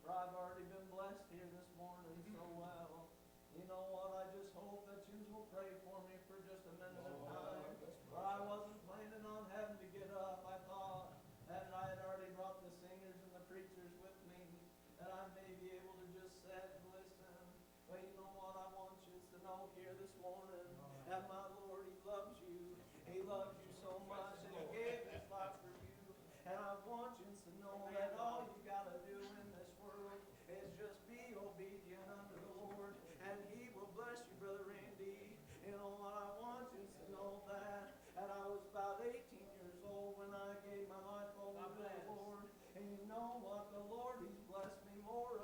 for I've already been blessed here this morning so well. You know what, I just hope that you will pray for me for just a minute of time. For I wasn't planning on having to get up. I thought that I had already brought the singers and the preachers with me, that I may be able to just sit and listen. But you know what, I want you to know here this morning that my Lord, He loves you. He loves you so much, and He gave His life for you. And I want you to know that all you got to do in this world is just be obedient unto the Lord, and He will bless you, Brother Randy. You know what, I want you to know that. And I was about 18 years old when I gave my life over to the Lord. And you know what, the Lord, He's blessed me more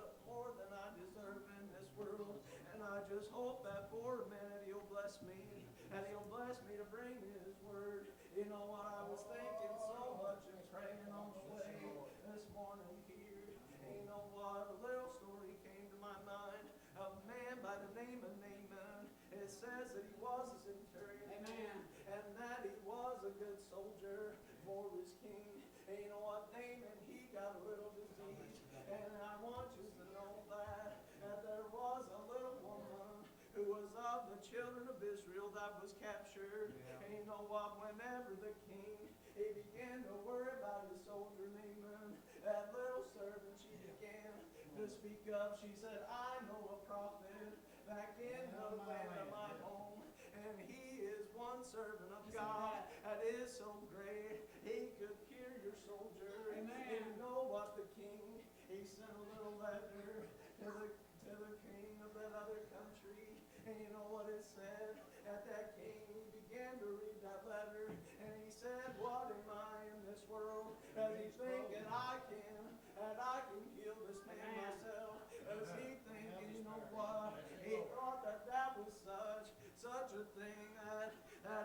than I deserve in this world. And I just hope that for a minute He'll bless me, and He'll bless me to bring His word. You know what, I was thinking so much and praying on the way this morning here. And you know what, a little story came to my mind of a man by the name of Naaman. It says that he was a centurion. Amen. And that he was a good soldier for his king. And you know what, Naaman, he got a little disease. And I want you to know that there was a little woman who was of the children of Israel that was captured. And you know what, whenever the king, he began to worry about his soldier Naaman, that little servant, she began to speak up. She said, I know a prophet back in the land of my home, and he is one servant of God that is so great, he could cure your soldier. Amen. And you know what, the king, he sent a little letter to the king of that other country. And you know what it said? At that king, he began to read that letter, and he said, what am I in this world? As he's thinking, I can heal this man myself. As he thinking, you know what? He thought that was such a thing that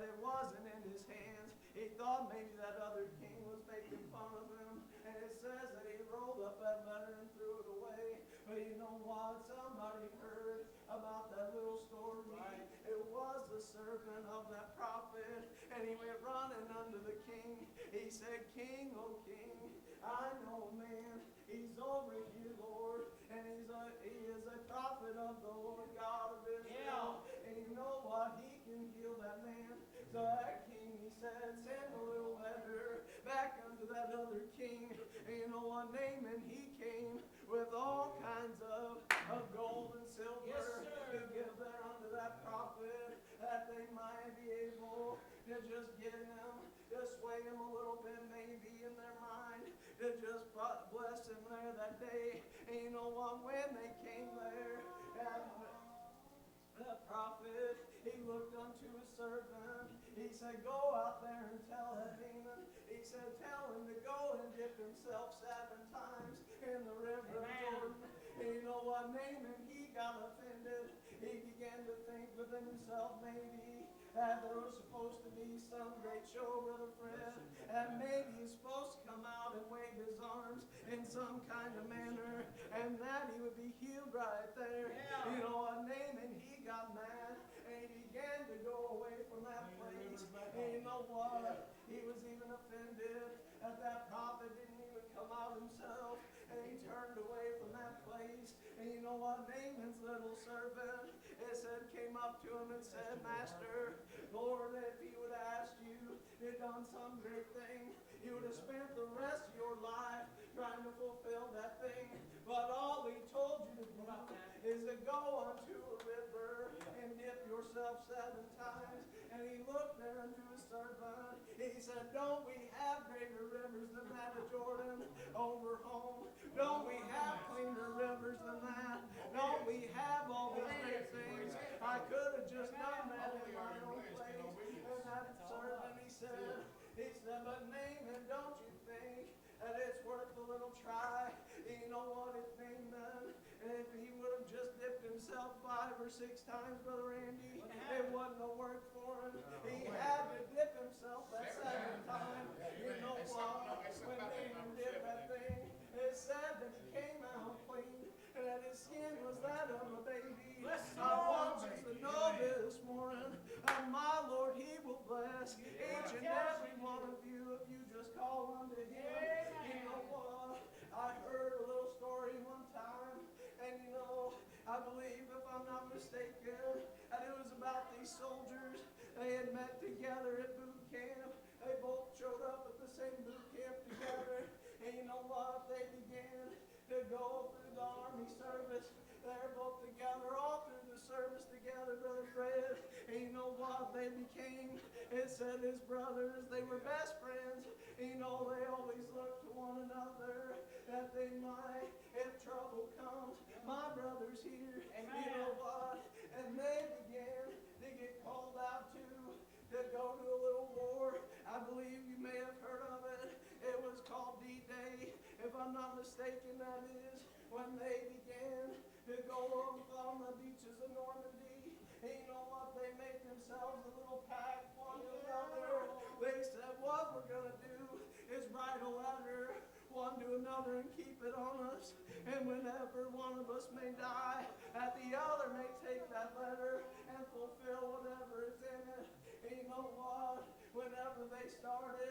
it wasn't in his hands. He thought maybe that other king was making fun of him. And it says that he rolled up that letter and threw it away. But you know what? Somebody heard about that little story. Right. It was the servant of that prophet. And he went running unto the king. He said, King, oh king, I know a man. He's over here, Lord. And he is a prophet of the Lord God of Israel. Yeah. And you know what? He can heal that man. So that king, he said, send a little letter back unto that other king. And you know what? Naaman, he came with all kinds of gold and silver to give there unto that prophet, that they might be able to just get him, just sway him a little bit maybe in their mind, to just bless him there that day. And you know what? When they came there, and the prophet, he looked unto his servant. He said, go out there and tell that Naaman. He said, tell him to go and dip himself 7 times in the river of Jordan. And you know what? Naaman, he got offended. He began to think within himself maybe that there was supposed to be some great show, Brother Fred. And maybe he's supposed to come out and wave his arms in some kind of manner, and that he would be healed right there. Yeah. You know what? Naaman, he got mad, and he began to go away from that place. And you know what? He was even offended that that prophet didn't even come out himself, and he turned away from that place. And you know what? Naaman's little servant, it said, came up to him and said, Master, Lord, if he would have asked you, you'd done some great thing. You would have spent the rest of your life trying to fulfill that thing. But all he told you to do is to go unto a river and dip yourself 7 times. And he looked there unto his servant. He said, don't we have greater rivers than that of Jordan over home? Don't we have cleaner rivers than that? Don't we have all these great things? I could have just done that in my own place. And that servant, he said, but Naaman, don't you think that it's worth a little try? You know what, if Naaman, if he would have just dipped himself 5 or 6 times, Brother Randy, it wouldn't have worked for him. He had to dip himself that 7th time. You know what? When Naaman did that thing, it said that he came out clean, and that his skin was that of a baby. I want you to know this morning, my Lord, He will bless each and every one of you if you just call unto Him. You know what? I heard a little story one time. came, it said his brothers, they were best friends. You know, they always looked to one another that they might, if trouble comes, my brother's here. Amen. You know what? And they began to get called out to go to a little war. I believe you may have heard of it. It was called D-Day. If I'm not mistaken, that is when they began to go on the beaches of Normandy. And you know what? They made themselves a little pact, one to another. They said, what we're going to do is write a letter, one to another, and keep it on us. And whenever one of us may die, that the other may take that letter and fulfill whatever is in it. And you know what? Whenever they started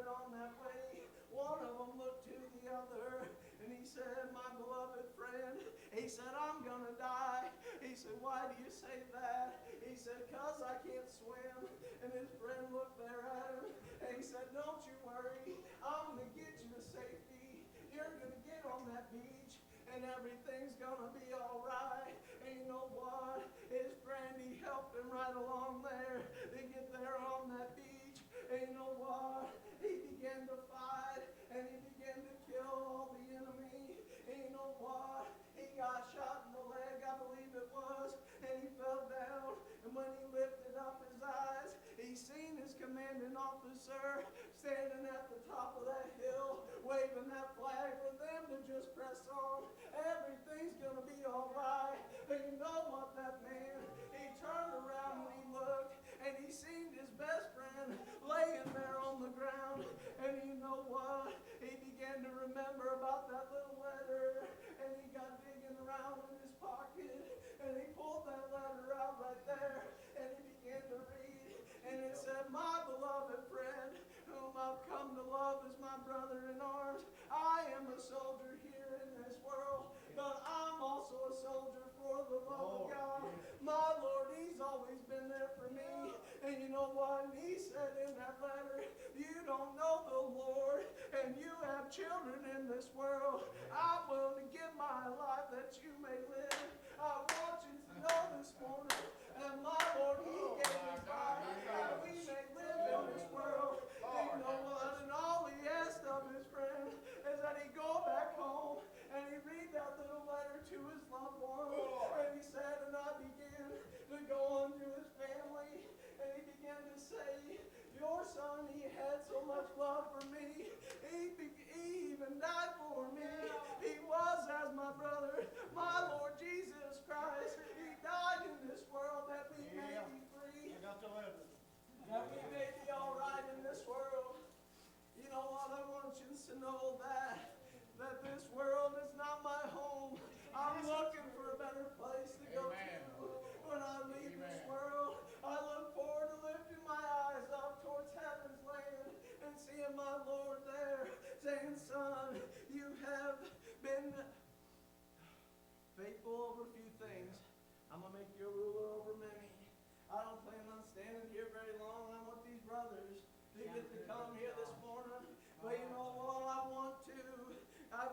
on that way, one of them looked to the other, and he said, my beloved friend, he said, I'm going to die. He said, why do you say that? He said, because I can't swim. And his friend looked there at him, and he said, don't you worry. I'm going to get you to safety. You're going to get on that beach, and everything's going to be all right. And you know what? His friend, he helped him right along there to get there on that beach. And you know what? He began to fight, and he began to kill all the enemy. And you know what? He got shot in the leg, I believe it was, and he fell down. And when he lifted up his eyes, he seen his commanding officer standing at the top of that hill, waving that flag for them to just press on. Everything's going to be all right. And you know what, that man, he turned around and he looked, and he seen his best friend laying there on the ground. And you know what? He began to remember about that little letter, and he got digging around in his pocket, and he pulled that letter out right there, and he began to read, and it said, my beloved friend, whom I've come to love as my brother in arms, I am a soldier here in this world, but I'm also a soldier for the love of God. My Lord, he's always been there for me. And you know what? And he said in that letter, you don't know the Lord, and you have children in this world. I'm willing to give my life that you may live. I want you to know this morning, and my Lord, he gave his life that we may live in this world. And you know what? And all he asked of his friend is that he go back home and he read that little letter to his loved one. And he said, and I began to go on to his family, and he began to say, your son, he had so much love for me. He even died for me. He was as my brother, my Lord Jesus Christ. He died in this world that we may be free. That we may be all right in this world. You know what? I want you to know that this world is not my home. I'm looking for a better place to go to when I leave this world. I look forward to lifting my eyes up towards heaven's land and seeing my Lord there, saying, son, you have been faithful over a few things. I'm going to make you a ruler over many. I don't plan on standing here very long. I want these brothers to get to come here this morning. But you know what? I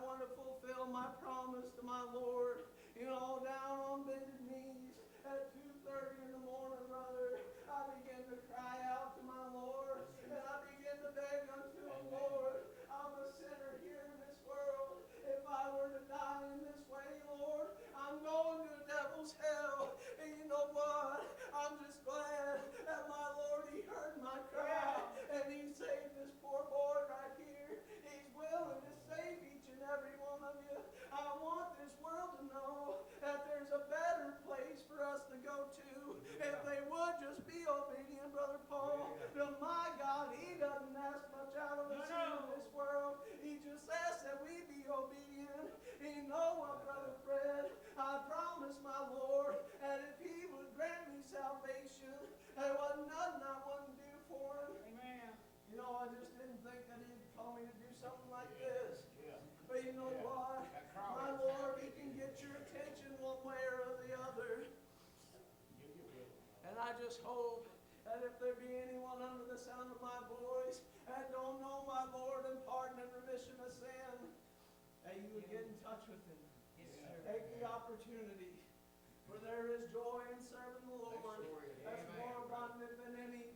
want to fulfill my promise to my Lord. You know, down on bended knees at 2:30 in the morning, brother, I begin to cry out to my Lord, and I begin to beg unto him, Lord, I'm a sinner here in this world. If I were to die in this way, Lord, I'm going to the devil's hell. And you know what? I'm just glad that my Lord, he heard my cry, and he saved this poor boy right here. He's willing to save each and every one of you. I want this world to know that there's a better place for us to go to if they would just be obedient, Brother Paul. To my God, he doesn't ask much out of us in this world. He just asks that we be obedient. And you know what, Brother Fred? I promised my Lord that if he would grant me salvation, there wasn't nothing I wouldn't do for him. Amen. You know, I just didn't think that he'd call me to do something like this. But you know what? My Lord, he can get your attention one way or the other. And I just hope that if there be anyone under the sound of my voice that don't know my Lord and pardon and remission of sin, that you would get in touch with him. Take the opportunity. For there is joy in serving the Lord. That's more abundant if in any